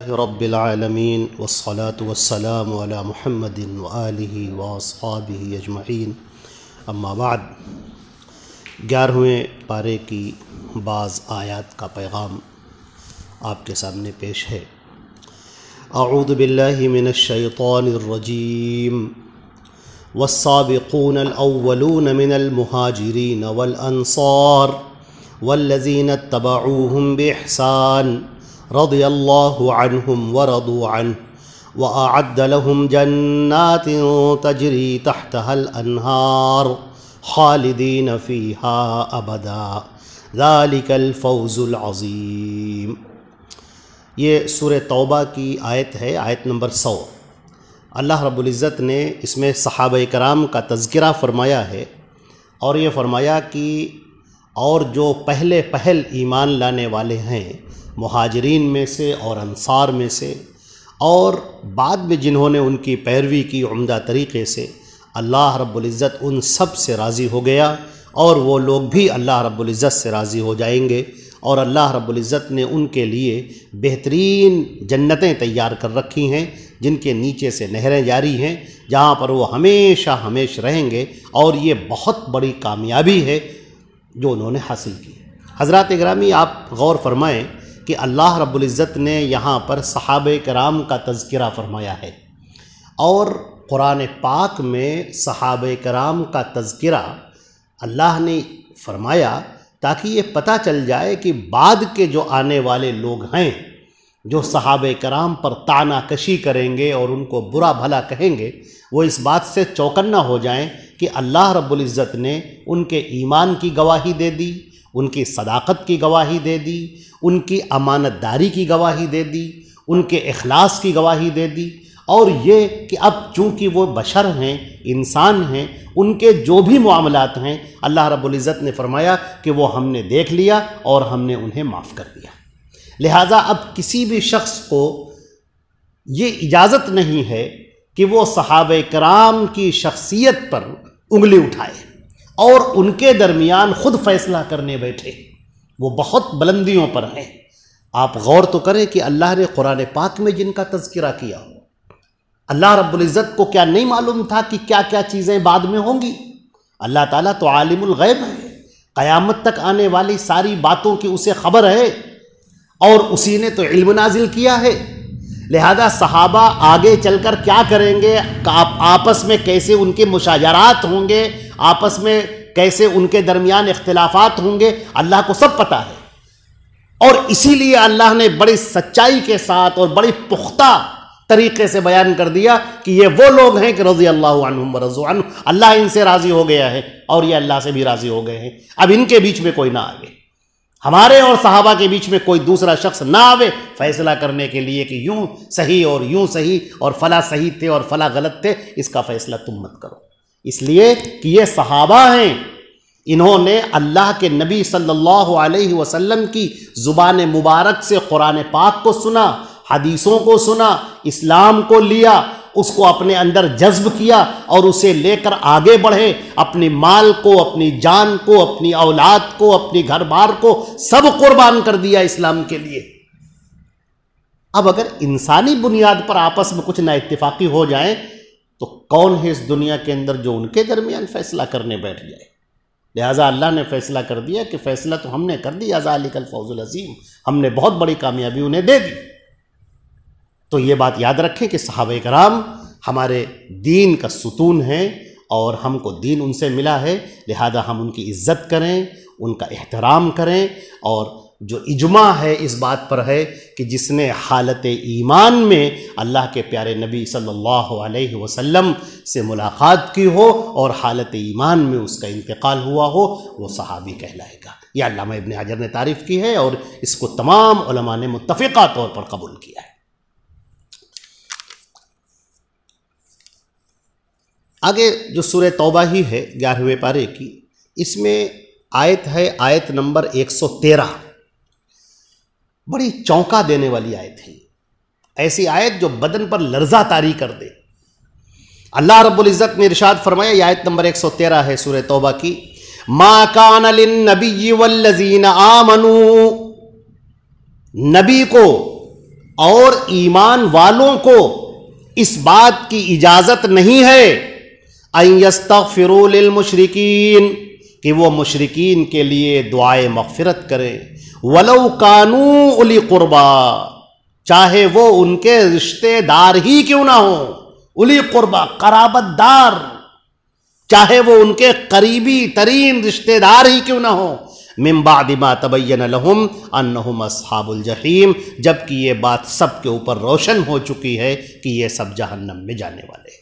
رب العالمین والصلاة والسلام علی محمد وآلہ واصحابہ اجمعین، اما بعد۔ 11ویں پارے کی بعض آیات کا پیغام آپ کے سامنے پیش ہے۔ اعوذ باللہ من الشیطان الرجیم۔ والسابقون الاولون من المہاجرین والانصار والذین اتبعوهم بإحسان رضی اللہ عنہم ورضوا عنہ وأعد لهم جنات تجری تحتها الأنہار خالدین فیہا ابدا ذالک الفوز العظیم۔ یہ سورہ توبہ کی آیت ہے، آیت نمبر 100۔ اللہ رب العزت نے اس میں صحابہ کرام کا تذکرہ فرمایا ہے، اور یہ فرمایا کہ اور جو پہل ایمان لانے والے ہیں مہاجرین میں سے اور انصار میں سے، اور بعد میں جنہوں نے ان کی پیروی کی عمدہ طریقے سے، اللہ رب العزت ان سب سے راضی ہو گیا، اور وہ لوگ بھی اللہ رب العزت سے راضی ہو جائیں گے، اور اللہ رب العزت نے ان کے لیے بہترین جنتیں تیار کر رکھی ہیں جن کے نیچے سے نہریں جاری ہیں، جہاں پر وہ ہمیشہ رہیں گے، اور یہ بہت بڑی کامیابی ہے جو انہوں نے حاصل کی۔ حضرات گرامی، آپ غور فرمائیں کہ اللہ رب العزت نے یہاں پر صحابہ کرام کا تذکرہ فرمایا ہے، اور قرآن پاک میں صحابہ کرام کا تذکرہ اللہ نے فرمایا تاکہ یہ پتہ چل جائے کہ بعد کے جو آنے والے لوگ ہیں جو صحابہ کرام پر طعنہ کشی کریں گے اور ان کو برا بھلا کہیں گے، وہ اس بات سے چوکنا ہو جائیں کہ اللہ رب العزت نے ان کے ایمان کی گواہی دے دی، ان کی صداقت کی گواہی دے دی، ان کی امانت داری کی گواہی دے دی، ان کے اخلاص کی گواہی دے دی، اور یہ کہ اب چونکہ وہ بشر ہیں، انسان ہیں، ان کے جو بھی معاملات ہیں اللہ رب العزت نے فرمایا کہ وہ ہم نے دیکھ لیا اور ہم نے انہیں معاف کر دیا۔ لہٰذا اب کسی بھی شخص کو یہ اجازت نہیں ہے کہ وہ صحابہ کرام کی شخصیت پر انگلی اٹھائے اور ان کے درمیان خود فیصلہ کرنے بیٹھے۔ وہ بہت بلندیوں پر ہیں۔ آپ غور تو کریں کہ اللہ نے قرآن پاک میں جن کا تذکرہ کیا ہو، اللہ رب العزت کو کیا نہیں معلوم تھا کہ کیا کیا چیزیں بعد میں ہوں گی؟ اللہ تعالیٰ تو عالم الغیب ہے، قیامت تک آنے والی ساری باتوں کی اسے خبر ہے، اور اسی نے تو علم نازل کیا ہے۔ لہذا صحابہ آگے چل کر کیا کریں گے، آپس میں کیسے ان کے مشاجرات ہوں گے، آپس میں کیسے ان کے درمیان اختلافات ہوں گے، اللہ کو سب پتہ ہے، اور اسی لیے اللہ نے بڑی سچائی کے ساتھ اور بڑی پختہ طریقے سے بیان کر دیا کہ یہ وہ لوگ ہیں کہ رضی اللہ عنہم ورضوا عنہ، اللہ ان سے راضی ہو گیا ہے اور یہ اللہ سے بھی راضی ہو گئے ہیں۔ اب ان کے بیچ میں کوئی نہ آئے، ہمارے اور صحابہ کے بیچ میں کوئی دوسرا شخص نہ آوے فیصلہ کرنے کے لیے کہ یوں صحیح اور یوں صحیح اور فلاں صحیح تھے اور فلاں غلط تھے، اس کا فیصلہ تم مت کرو، اس لیے کہ یہ صحابہ ہیں، انہوں نے اللہ کے نبی صلی اللہ علیہ وسلم کی زبان مبارک سے قرآن پاک کو سنا، حدیثوں کو سنا، اسلام کو لیا، اس کو اپنے اندر جذب کیا اور اسے لے کر آگے بڑھے، اپنی مال کو، اپنی جان کو، اپنی اولاد کو، اپنی گھر بار کو سب قربان کر دیا اسلام کے لیے۔ اب اگر انسانی بنیاد پر آپس میں کچھ نا اتفاقی ہو جائیں تو کون ہے اس دنیا کے اندر جو ان کے درمیان فیصلہ کرنے بیٹھ جائے؟ لہٰذا اللہ نے فیصلہ کر دیا کہ فیصلہ تو ہم نے کر دیا، ذالک الفوز العظیم، ہم نے بہت بڑی کامیابی انہیں دے دی۔ تو یہ بات یاد رکھیں کہ صحابہ کرام ہمارے دین کا ستون ہیں، اور ہم کو دین ان سے ملا ہے، لہذا ہم ان کی عزت کریں، ان کا احترام کریں، اور جو اجماع ہے اس بات پر ہے کہ جس نے حالت ایمان میں اللہ کے پیارے نبی صلی اللہ علیہ وسلم سے ملاقات کی ہو اور حالت ایمان میں اس کا انتقال ہوا ہو، وہ صحابی کہلائے گا۔ یہ علامہ ابن حجر نے تعریف کی ہے، اور اس کو تمام علماء نے متفقہ طور پر قبول کیا ہے۔ آگے جو سورہ توبہ ہی ہے 11ویں پارے کی، اس میں آیت ہے آیت نمبر 113۔ بڑی چونکا دینے والی آیت ہے، ایسی آیت جو بدن پر لرزہ طاری کر دے۔ اللہ رب العزت نے ارشاد فرمایا، یہ آیت نمبر 113 ہے سورہ توبہ کی، ما کان للنبی والذین آمنوا، نبی کو اور ایمان والوں کو اس بات کی اجازت نہیں ہے ان یستغفروا للمشرکین کہ وہ مشرکین کے لیے دعائے مغفرت کریں، ولو کانوا اولی قربا چاہے وہ ان کے رشتے دار ہی کیوں نہ ہوں، اولی قربا قرابت دار، چاہے وہ ان کے قریبی ترین رشتے دار ہی کیوں نہ ہوں، من بعد ما تبین لہم انہم اصحاب الجحیم، جبکہ یہ بات سب کے اوپر روشن ہو چکی ہے کہ یہ سب جہنم میں جانے والے ہیں۔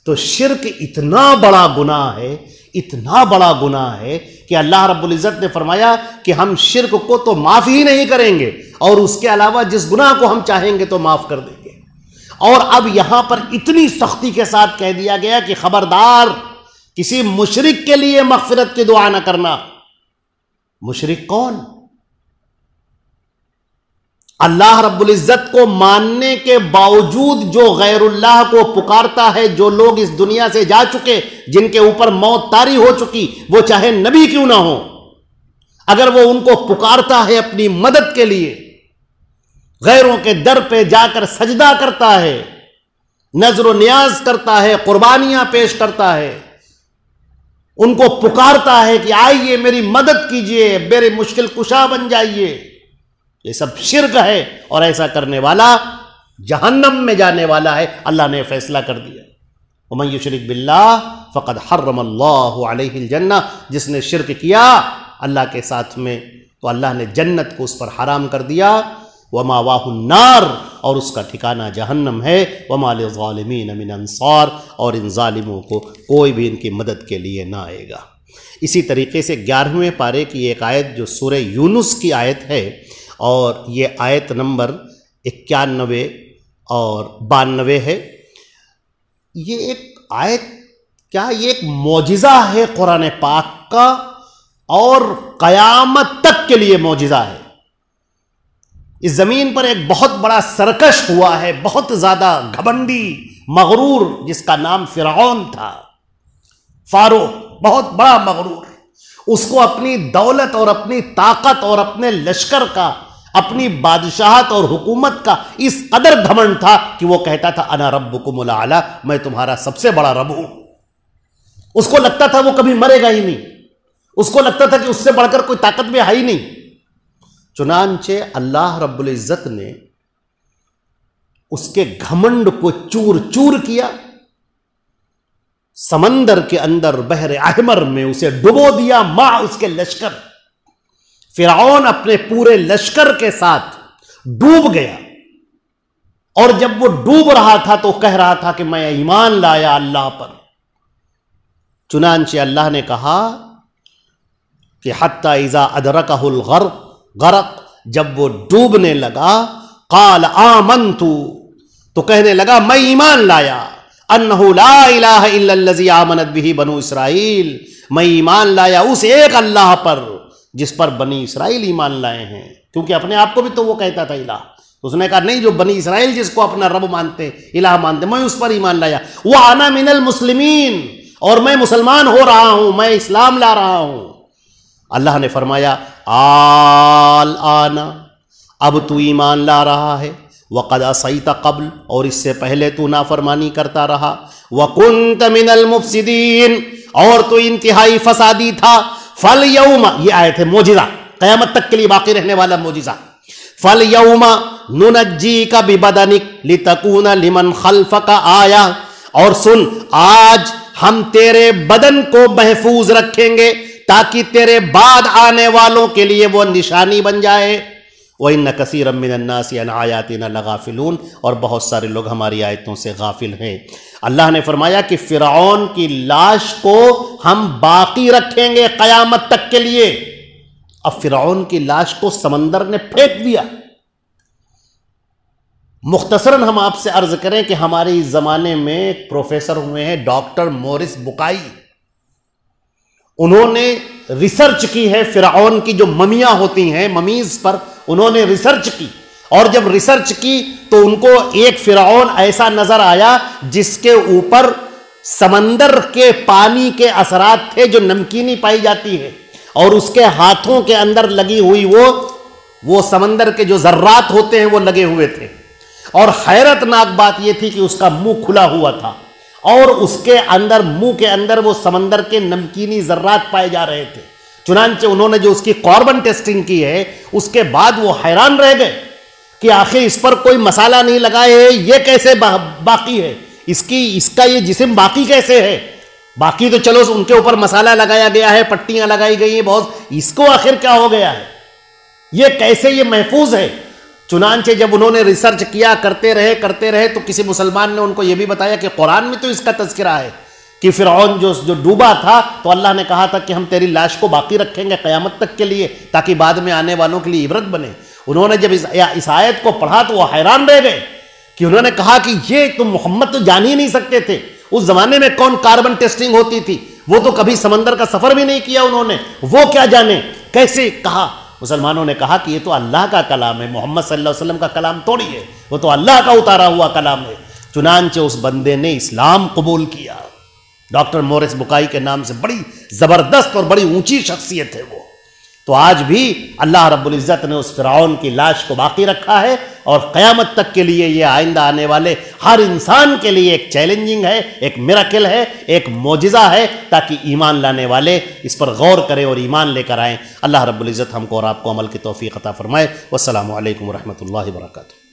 تو شرک اتنا بڑا گناہ ہے، اتنا بڑا گناہ ہے کہ اللہ رب العزت نے فرمایا کہ ہم شرک کو تو معاف ہی نہیں کریں گے، اور اس کے علاوہ جس گناہ کو ہم چاہیں گے تو معاف کر دیں گے۔ اور اب یہاں پر اتنی سختی کے ساتھ کہہ دیا گیا کہ خبردار کسی مشرک کے لیے مغفرت کی دعا نہ کرنا۔ مشرک کون؟ اللہ رب العزت کو ماننے کے باوجود جو غیر اللہ کو پکارتا ہے، جو لوگ اس دنیا سے جا چکے، جن کے اوپر موت طاری ہو چکی، وہ چاہے نبی کیوں نہ ہو، اگر وہ ان کو پکارتا ہے اپنی مدد کے لیے، غیروں کے در پہ جا کر سجدہ کرتا ہے، نظر و نیاز کرتا ہے، قربانیاں پیش کرتا ہے، ان کو پکارتا ہے کہ آئیے میری مدد کیجئے، میرے مشکل کشا بن جائیے، یہ سب شرک ہے، اور ایسا کرنے والا جہنم میں جانے والا ہے۔ اللہ نے فیصلہ کر دیا، وَمَن يُشْرِكْ بِاللَّهِ فَقَدْ حَرَّمَ اللَّهُ عَلَيْهِ الْجَنَّةَ، جس نے شرک کیا اللہ کے ساتھ میں تو اللہ نے جنت کو اس پر حرام کر دیا، وَمَأْوَاهُ النَّارُ، اور اس کا ٹھکانہ جہنم ہے، وَمَا لِلظَّالِمِينَ مِنْ أَنصَارٍ، اور ان ظالموں کو کوئی بھی ان کی مدد کے لیے نہ آئے گا۔ اسی طریقے سے 11ویں پارے کی ایک آیت جو سورہ یونس کی آیت ہے، اور یہ آیت نمبر 91 اور 92 ہے۔ یہ ایک آیت کیا، یہ ایک معجزہ ہے قرآن پاک کا، اور قیامت تک کے لیے معجزہ ہے۔ اس زمین پر ایک بہت بڑا سرکش ہوا ہے، بہت زیادہ گھمنڈی مغرور، جس کا نام فرعون تھا، فاروق، بہت بڑا مغرور۔ اس کو اپنی دولت اور اپنی طاقت اور اپنے لشکر کا، اپنی بادشاہت اور حکومت کا اس قدر گھمنڈ تھا کہ وہ کہتا تھا انا ربکم الاعلی، میں تمہارا سب سے بڑا رب ہوں۔ اس کو لگتا تھا وہ کبھی مرے گا ہی نہیں، اس کو لگتا تھا کہ اس سے بڑھ کر کوئی طاقت میں ہے ہی نہیں۔ چنانچہ اللہ رب العزت نے اس کے گھمنڈ کو چور چور کیا، سمندر کے اندر بحر احمر میں اسے ڈبو دیا، مع اس کے لشکر۔ فرعون اپنے پورے لشکر کے ساتھ ڈوب گیا، اور جب وہ ڈوب رہا تھا تو کہہ رہا تھا کہ میں ایمان لایا اللہ پر۔ چنانچہ اللہ نے کہا کہ حتی اذا ادرکہ الغرق، جب وہ ڈوبنے لگا، قال آمنت، تو کہنے لگا میں ایمان لایا، انہ لا الہ الا الذی آمنت بہ بنو اسرائیل، میں ایمان لایا اس ایک اللہ پر جس پر بنی اسرائیل ایمان لائے ہیں، کیونکہ اپنے آپ کو بھی تو وہ کہتا تھا الہ۔ اس نے کہا نہیں، جو بنی اسرائیل جس کو اپنا رب مانتے، الہ مانتے، میں اس پر ایمان لایا، وَأَنَا مِنَ الْمُسْلِمِينَ، اور میں مسلمان ہو رہا ہوں، میں اسلام لا رہا ہوں۔ اللہ نے فرمایا الآن، اب تو ایمان لا رہا ہے، وَقَدْ عَصَيْتَ قَبْلُ، اور اس سے پہلے تو نافرمانی کرتا رہا، وَكُنْتَ مِنَ الْمُفْسِدِينَ، اور تو انتہائی فسادی تھا، فَالْيَوْمَ، یہ آیت ہے معجزہ، قیامت تک کے لیے باقی رہنے والا معجزہ، فَالْيَوْمَ نُنَجِّيكَ بِبَدَنِكَ لِتَكُونَ لِمَنْ خَلْفَكَ آیَةً، اور سن، آج ہم تیرے بدن کو محفوظ رکھیں گے تاکہ تیرے بعد آنے والوں کے لیے وہ نشانی بن جائے۔ وَإِنَّ كَثِيرًا مِّنَ النَّاسِ عَنْ آيَاتِنَا لَغَافِلُونَ، اور بہت سارے لوگ ہماری آیتوں سے غافل ہیں۔ اللہ نے فرمایا کہ فرعون کی لاش کو ہم باقی رکھیں گے قیامت تک کے لیے۔ اب فرعون کی لاش کو سمندر نے پھینک دیا۔ مختصراً ہم آپ سے عرض کریں کہ ہمارے اس زمانے میں ایک پروفیسر ہوئے ہیں ڈاکٹر مورس بکائی، انہوں نے ریسرچ کی ہے فرعون کی جو ممیاں ہوتی ہیں، ممیز پر انہوں نے ریسرچ کی، اور جب ریسرچ کی تو ان کو ایک فرعون ایسا نظر آیا جس کے اوپر سمندر کے پانی کے اثرات تھے، جو نمکینی پائی جاتی ہے، اور اس کے ہاتھوں کے اندر لگی ہوئی وہ سمندر کے جو ذرات ہوتے ہیں وہ لگے ہوئے تھے۔ اور حیرت ناک بات یہ تھی کہ اس کا منہ کھلا ہوا تھا اور اس کے اندر منہ کے اندر وہ سمندر کے نمکینی ذرات پائے جا رہے تھے. چنانچہ انہوں نے جو اس کی کاربن ٹیسٹنگ کی ہے اس کے بعد وہ حیران رہ گئے کہ آخر اس پر کوئی مسالہ نہیں لگائے، یہ کیسے باقی ہے، اس کا یہ جسم باقی کیسے ہے؟ باقی تو چلو ان کے اوپر مسالہ لگایا گیا ہے، پٹیاں لگائی گئی ہیں بہت، اس کو آخر کیا ہو گیا ہے، یہ کیسے یہ محفوظ ہے؟ چنانچہ جب انہوں نے ریسرچ کیا، کرتے رہے تو کسی مسلمان نے ان کو یہ بھی بتایا کہ قرآن میں تو اس کا تذکرہ ہے کہ فرعون جو ڈوبا تھا تو اللہ نے کہا تھا کہ ہم تیری لاش کو باقی رکھیں گے قیامت تک کے لیے تاکہ بعد میں آنے والوں کے لیے عبرت بنے. انہوں نے جب اس آیت کو پڑھا تو وہ حیران رہ گئے کہ انہوں نے کہا کہ یہ تو محمد تو جان ہی نہیں سکتے تھے. اس زمانے میں کون کاربن ٹیسٹنگ ہوتی تھی؟ وہ تو کبھی سمندر کا سفر بھی نہیں کیا انہوں نے، وہ کیا جانے کیسے کہا؟ مسلمانوں نے کہا کہ یہ تو اللہ کا کلام ہے، محمد صلی اللہ علیہ وسلم کا کلام تھوڑی ہے، وہ تو اللہ کا اتارا ہوا کلام ہے. چنانچہ اس بندے نے اسلام قبول کیا. ڈاکٹر مورس بکائی کے نام سے بڑی زبردست اور بڑی اونچی شخصیت ہے وہ. تو آج بھی اللہ رب العزت نے اس فرعون کی لاش کو باقی رکھا ہے اور قیامت تک کے لیے یہ آئندہ آنے والے ہر انسان کے لیے ایک چیلنجنگ ہے، ایک میراکل ہے، ایک معجزہ ہے، تاکہ ایمان لانے والے اس پر غور کریں اور ایمان لے کر آئیں. اللہ رب العزت ہم کو اور آپ کو عمل کی توفیق عطا فرمائے. والسلام علیکم ورحمۃ اللہ وبرکاتہ.